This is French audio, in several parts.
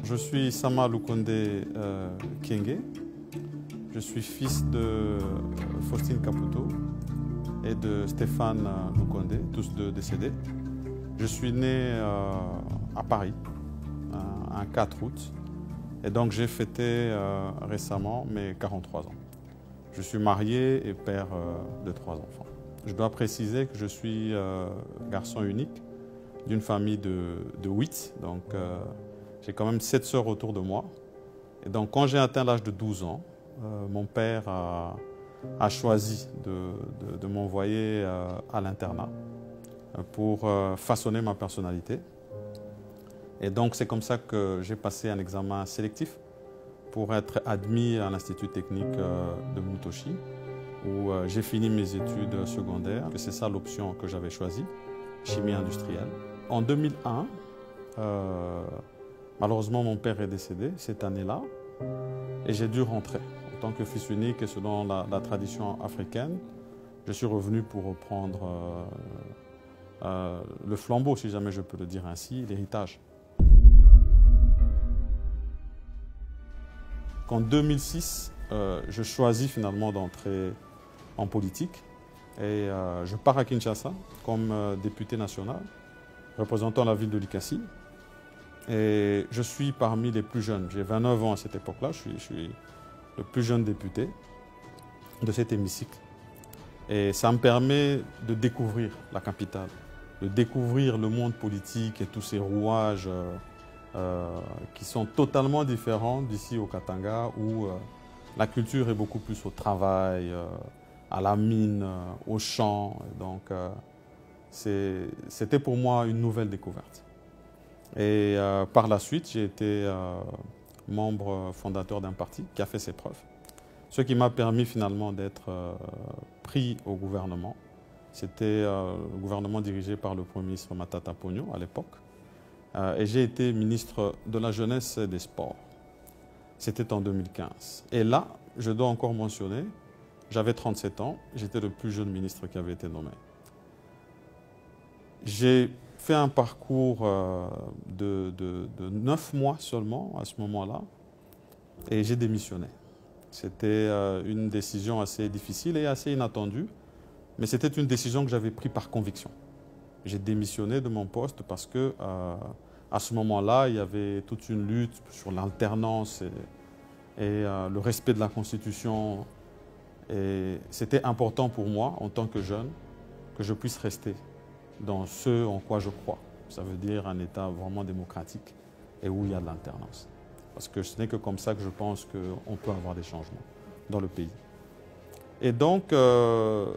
Je suis Sama Lukonde Kienge. Je suis fils de Faustine Caputo et de Stéphane Lukonde, tous deux décédés. Je suis né à Paris, un 4 août, et donc j'ai fêté récemment mes 43 ans. Je suis marié et père de 3 enfants. Je dois préciser que je suis garçon unique d'une famille de 8, donc j'ai quand même 7 sœurs autour de moi. Et donc quand j'ai atteint l'âge de 12 ans, mon père a choisi de m'envoyer à l'internat pour façonner ma personnalité. Et donc c'est comme ça que j'ai passé un examen sélectif pour être admis à l'Institut technique de Mutoshi, où j'ai fini mes études secondaires. C'est ça l'option que j'avais choisie, chimie industrielle. En 2001, malheureusement mon père est décédé cette année-là, et j'ai dû rentrer. En tant que fils unique et selon la tradition africaine, je suis revenu pour reprendre le flambeau, si jamais je peux le dire ainsi, l'héritage. En 2006, je choisis finalement d'entrer en politique et je pars à Kinshasa comme député national, représentant la ville de Likasi. Et je suis parmi les plus jeunes. J'ai 29 ans à cette époque-là. Je suis le plus jeune député de cet hémicycle. Et ça me permet de découvrir la capitale, de découvrir le monde politique et tous ces rouages qui sont totalement différents d'ici au Katanga, où la culture est beaucoup plus au travail, à la mine, au champ. Donc c'était pour moi une nouvelle découverte. Et par la suite, j'ai été membre fondateur d'un parti qui a fait ses preuves. Ce qui m'a permis finalement d'être pris au gouvernement. C'était le gouvernement dirigé par le Premier ministre Matata Ponyo à l'époque. Et j'ai été ministre de la Jeunesse et des Sports. C'était en 2015. Et là, je dois encore mentionner, j'avais 37 ans, j'étais le plus jeune ministre qui avait été nommé. J'ai fait un parcours de 9 mois seulement à ce moment-là et j'ai démissionné. C'était une décision assez difficile et assez inattendue, mais c'était une décision que j'avais prise par conviction. J'ai démissionné de mon poste parce que à ce moment-là, il y avait toute une lutte sur l'alternance et le respect de la Constitution. Et c'était important pour moi, en tant que jeune, que je puisse rester dans ce en quoi je crois. Ça veut dire un État vraiment démocratique et où il y a de l'alternance. Parce que ce n'est que comme ça que je pense qu'on peut avoir des changements dans le pays. Et donc,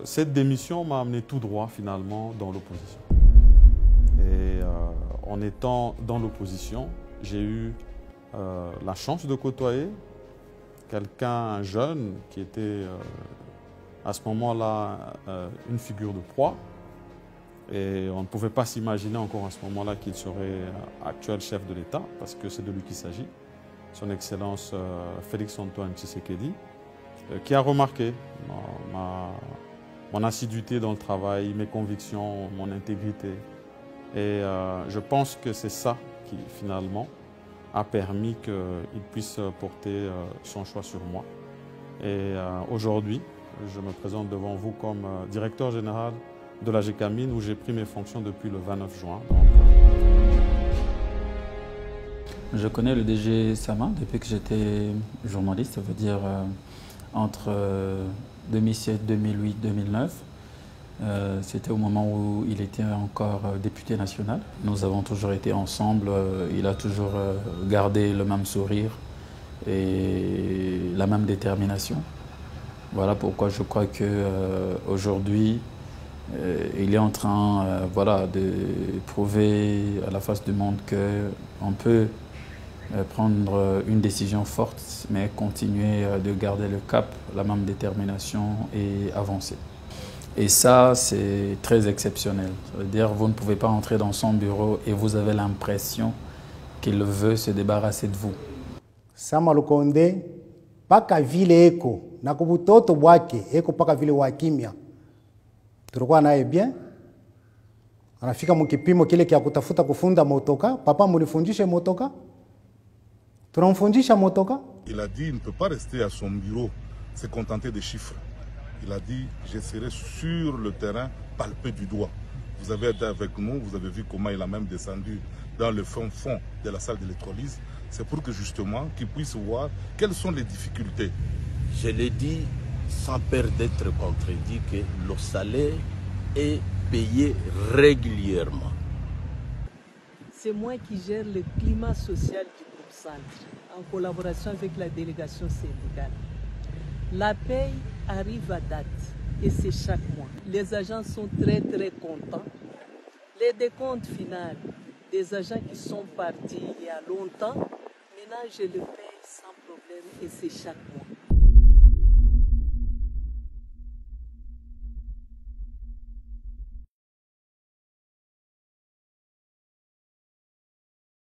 cette démission m'a amené tout droit finalement dans l'opposition. Et en étant dans l'opposition, j'ai eu la chance de côtoyer quelqu'un, un jeune, qui était à ce moment-là une figure de proie. Et on ne pouvait pas s'imaginer encore à ce moment-là qu'il serait actuel chef de l'État, parce que c'est de lui qu'il s'agit, son Excellence Félix-Antoine Tshisekedi, qui a remarqué mon assiduité dans le travail, mes convictions, mon intégrité. Et je pense que c'est ça qui, finalement, a permis qu'il puisse porter son choix sur moi. Et aujourd'hui, je me présente devant vous comme directeur général de la GECAMINE, où j'ai pris mes fonctions depuis le 29 juin. Je connais le DG Sama depuis que j'étais journaliste, ça veut dire entre 2007, 2008, 2009. C'était au moment où il était encore député national. Nous avons toujours été ensemble, il a toujours gardé le même sourire et la même détermination. Voilà pourquoi je crois qu'aujourd'hui, il est en train voilà, de prouver à la face du monde qu'on peut prendre une décision forte, mais continuer de garder le cap, la même détermination et avancer. Et ça, c'est très exceptionnel. Ça veut dire que vous ne pouvez pas entrer dans son bureau et vous avez l'impression qu'il veut se débarrasser de vous. Sama Lukonde, paka vile eko, na kubutoto bwake, eko paka vile wakimya. Tulikuwa naye bien. Anafika mkipimo kile kia kutafuta kufunda motoka. Papa mulifundishe motoka. tunamfundisha motoka. Il a dit qu'il ne peut pas rester à son bureau, se contenter des chiffres. Il a dit, je serai sur le terrain, palpé du doigt. Vous avez été avec nous, vous avez vu comment il a même descendu dans le fond de la salle d'électrolyse. C'est pour que justement, qu'il puisse voir quelles sont les difficultés. Je l'ai dit sans peur d'être contredit que le salaire est payé régulièrement. C'est moi qui gère le climat social du groupe Centre, en collaboration avec la délégation syndicale. La paye arrive à date et c'est chaque mois. Les agents sont très contents. Les décomptes finaux des agents qui sont partis il y a longtemps, maintenant je le paye sans problème et c'est chaque mois.